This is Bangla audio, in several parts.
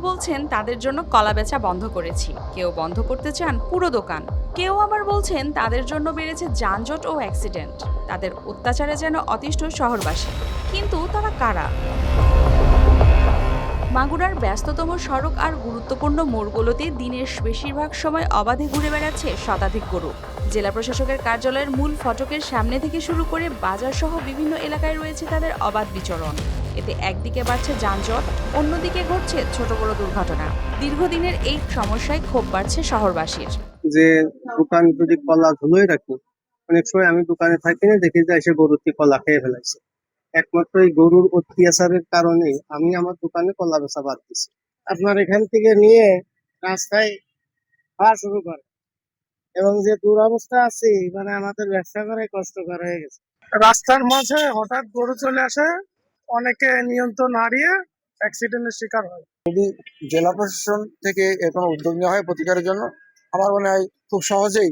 বলছেন তাদের জন্য কলা বেচা বন্ধ করেছি, কেউ বন্ধ করতে চান পুরো দোকান, কেউ আবার বলছেন তাদের জন্য বেড়েছে যানজট ও অ্যাক্সিডেন্ট। তাদের অত্যাচারে যেন অতিষ্ঠ শহরবাসী। কিন্তু তারা কারা? মাগুরার ব্যস্ততম সড়ক আর গুরুত্বপূর্ণ মোড়গুলোতে দিনের বেশিরভাগ সময় অবাধে ঘুরে বেড়াচ্ছে শতাধিক গরু। জেলা প্রশাসকের কার্যালয়ের মূল ফটকের সামনে থেকে শুরু করে বাজার সহ বিভিন্ন এলাকায় রয়েছে তাদের অবাধ বিচরণ। এতে একদিকে বাড়ছে যানজট, অন্যদিকে ঘটছে ছোট বড় দুর্ঘটনা। দীর্ঘদিনের এই সমস্যায় ক্ষোভ বাড়ছে শহরবাসীর। যে দোকান যদি কলা ধুলোই রাখি, অনেক সময় আমি দোকানে থাকি না, দেখি যে এসে গরুটি কলা খেয়ে ফেলাইছে। একমাত্র এই গরুর অত্যাচারের কারণে আমি আমার দোকানে কলা বেচা বাদ দিছি। আপনার এখান থেকে নিয়ে রাস্তায় খাওয়া শুরু করে, এবং যে দুরবস্থা আছে, মানে আমাদের ব্যবসা করে কষ্টকর হয়ে গেছে। রাস্তার মাঝে হঠাৎ গরু চলে আসে, অনেকে নিয়ন্ত্রণ হারিয়ে অ্যাক্সিডেন্টের শিকার হয়। জেলা প্রশাসন থেকে এর কোনো উদ্যোগ নেওয়া হয় প্রতিকারের জন্য, আমার মনে হয় খুব সহজেই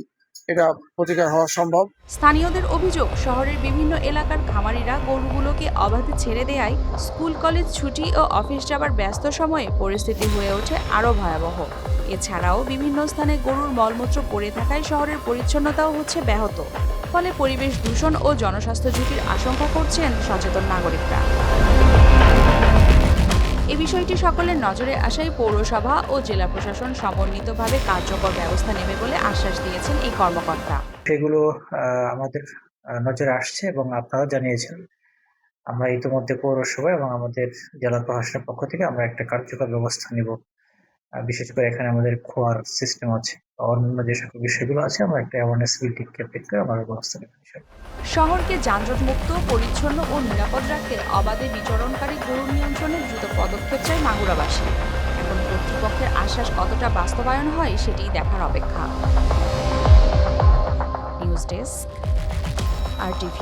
এটা প্রতিকার হওয়া সম্ভব। স্থানীয়দের অভিযোগ, শহরের বিভিন্ন এলাকার খামারিরা গরুগুলোকে অবাধে ছেড়ে দেয়ায় স্কুল কলেজ ছুটি ও অফিস যাবার ব্যস্ত সময়ে পরিস্থিতি হয়ে ওঠে আরও ভয়াবহ। এছাড়াও বিভিন্ন স্থানে গরুর মলমূত্র পড়ে থাকায় শহরের পরিচ্ছন্নতাও হচ্ছে ব্যাহত। ফলে পরিবেশ দূষণ ও জনস্বাস্থ্য ঝুঁকির আশঙ্কা করছেন সচেতন নাগরিকরা। এ বিষয়টি সকলের নজরে আসায় পৌরসভা ও জেলা প্রশাসন সমন্বিতভাবে কার্যকর ব্যবস্থা নেবে বলে আশ্বাস দিয়েছেন এই কর্মকর্তা। সেগুলো আমাদের নজরে আসছে এবং আপনারাও জানিয়েছেন। আমরা ইতিমধ্যে পৌরসভা এবং আমাদের জেলা প্রশাসনের পক্ষ থেকে আমরা একটা কার্যকর ব্যবস্থা নিব। বিশেষ করে এখানে আমাদের খোয়ার সিস্টেম আছে, অন্যান্য যে সকল বিষয়গুলো আছে, আমরা একটা অ্যাওয়ারনেস বিল্ডিং ক্যাম্পেইন করে আমরা ব্যবস্থা নেব। শহরকে যানজটমুক্ত, পরিচ্ছন্ন ও নিরাপদ রাখতে অবাধে বিচরণকারী গরু নিয়ন্ত্রণে দ্রুত পদক্ষেপ চায় মাগুরাবাসী। এখন কর্তৃপক্ষের আশ্বাস কতটা বাস্তবায়ন হয় সেটিই দেখার অপেক্ষা। News desk, RTV।